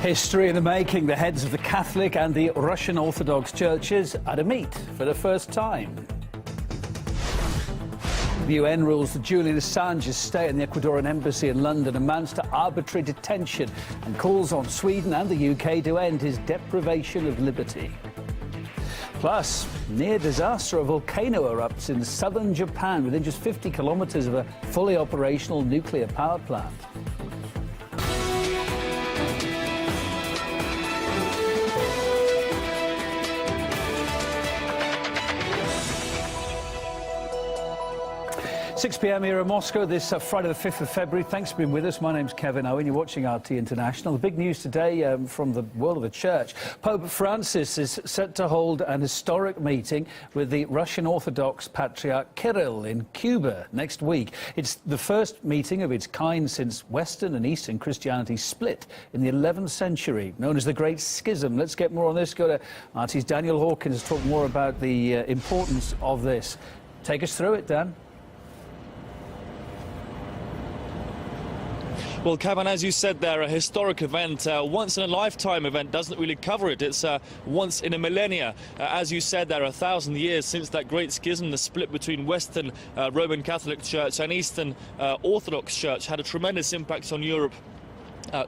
History in the making. The heads of the Catholic and the Russian Orthodox Churches at a meet for the first time. The UN rules that Julian Assange's stay in the Ecuadorian Embassy in London amounts to arbitrary detention and calls on Sweden and the UK to end his deprivation of liberty. Plus, near disaster, a volcano erupts in southern Japan within just 50 kilometres of a fully operational nuclear power plant. .6 p.m. here in Moscow this Friday the 5th of February. Thanks for being with us. My name's Kevin Owen. You're watching RT International. The big news today from the world of the Church. Pope Francis is set to hold an historic meeting with the Russian Orthodox Patriarch Kirill in Cuba next week. It's the first meeting of its kind since Western and Eastern Christianity split in the 11th century, known as the Great Schism. Let's get more on this. Go to RT's Daniel Hawkins to talk more about the importance of this. Take us through it, Dan. Well, Kevin, as you said there, a historic event, once-in-a-lifetime event, doesn't really cover it. It's once in a millennia. As you said, there are 1,000 years since that great schism, the split between Western Roman Catholic Church and Eastern Orthodox Church, had a tremendous impact on Europe.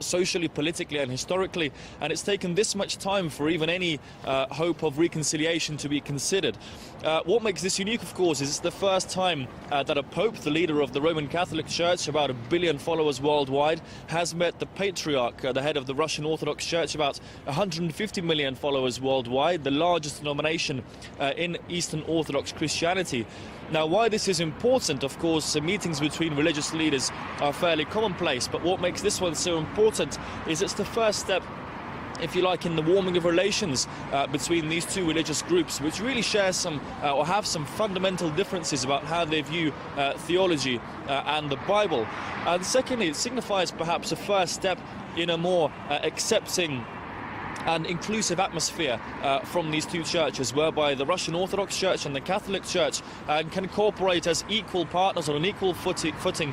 Socially, politically and historically, and it's taken this much time for even any hope of reconciliation to be considered. What makes this unique, of course, is it's the first time that a pope, the leader of the Roman Catholic Church, about 1 billion followers worldwide, has met the patriarch, the head of the Russian Orthodox Church, about 150 million followers worldwide, the largest denomination in Eastern Orthodox Christianity. Now, why this is important, of course, meetings between religious leaders are fairly commonplace, but what makes this one so important is it's the first step, if you like, in the warming of relations between these two religious groups, which really share some or have some fundamental differences about how they view theology and the Bible. And secondly, it signifies perhaps a first step in a more accepting and inclusive atmosphere from these two churches, whereby the Russian Orthodox Church and the Catholic Church can cooperate as equal partners on an equal footing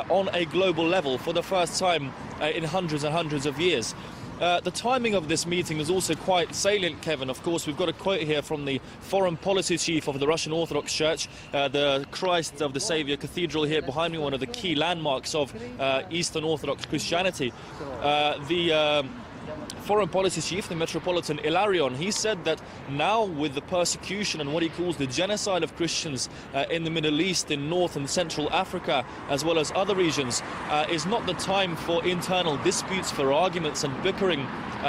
on a global level for the first time in hundreds and hundreds of years. The timing of this meeting is also quite salient, Kevin. Of course, we've got a quote here from the foreign policy chief of the Russian Orthodox Church, the Christ of the Saviour Cathedral here behind me, one of the key landmarks of Eastern Orthodox Christianity. The foreign policy chief, the Metropolitan Ilarion, he said that now with the persecution and what he calls the genocide of Christians in the Middle East, in North and Central Africa, as well as other regions, is not the time for internal disputes, for arguments and bickering.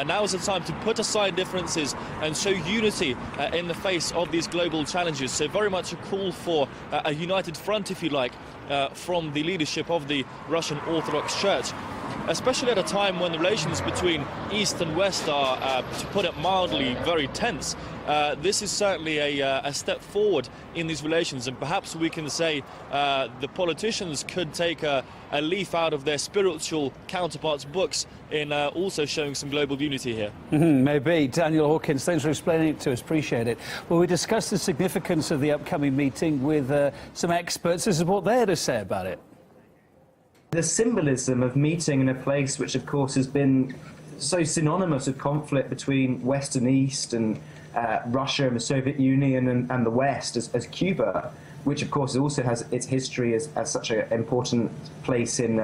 Now is the time to put aside differences and show unity in the face of these global challenges. So very much a call for a united front, if you like, from the leadership of the Russian Orthodox Church, especially at a time when the relations between East and West are, to put it mildly, very tense. This is certainly a step forward in these relations, and perhaps we can say the politicians could take a leaf out of their spiritual counterparts' books in also showing some global unity here. Maybe. Daniel Hawkins, thanks for explaining it to us. Appreciate it. Well, we discussed the significance of the upcoming meeting with some experts. This is what they had to say about it. The symbolism of meeting in a place which, of course, has been so synonymous with conflict between West and East and Russia and the Soviet Union and the West as Cuba, which, of course, also has its history as such an important place in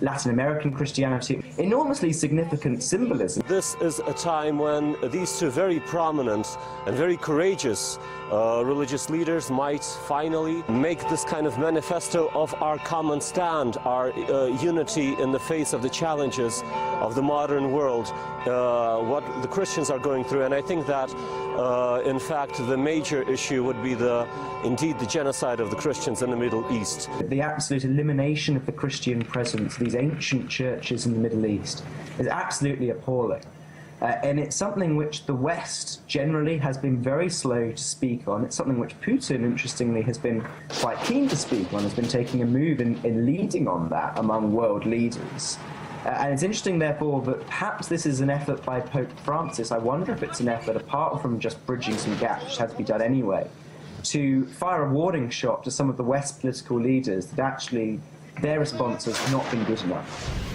Latin American Christianity. Enormously significant symbolism. This is a time when these two very prominent and very courageous religious leaders might finally make this kind of manifesto of our common stand, our unity in the face of the challenges of the modern world, what the Christians are going through. And I think that, in fact, the major issue would be indeed the genocide of the Christians in the Middle East. The absolute elimination of the Christian presence, these ancient churches in the Middle East, is absolutely appalling. And it's something which the West generally has been very slow to speak on. It's something which Putin, interestingly, has been quite keen to speak on, has been taking a move in leading on that among world leaders. And it's interesting, therefore, that perhaps this is an effort by Pope Francis. I wonder if it's an effort, apart from just bridging some gaps, which had to be done anyway, to fire a warning shot to some of the West political leaders that actually their response has not been good enough.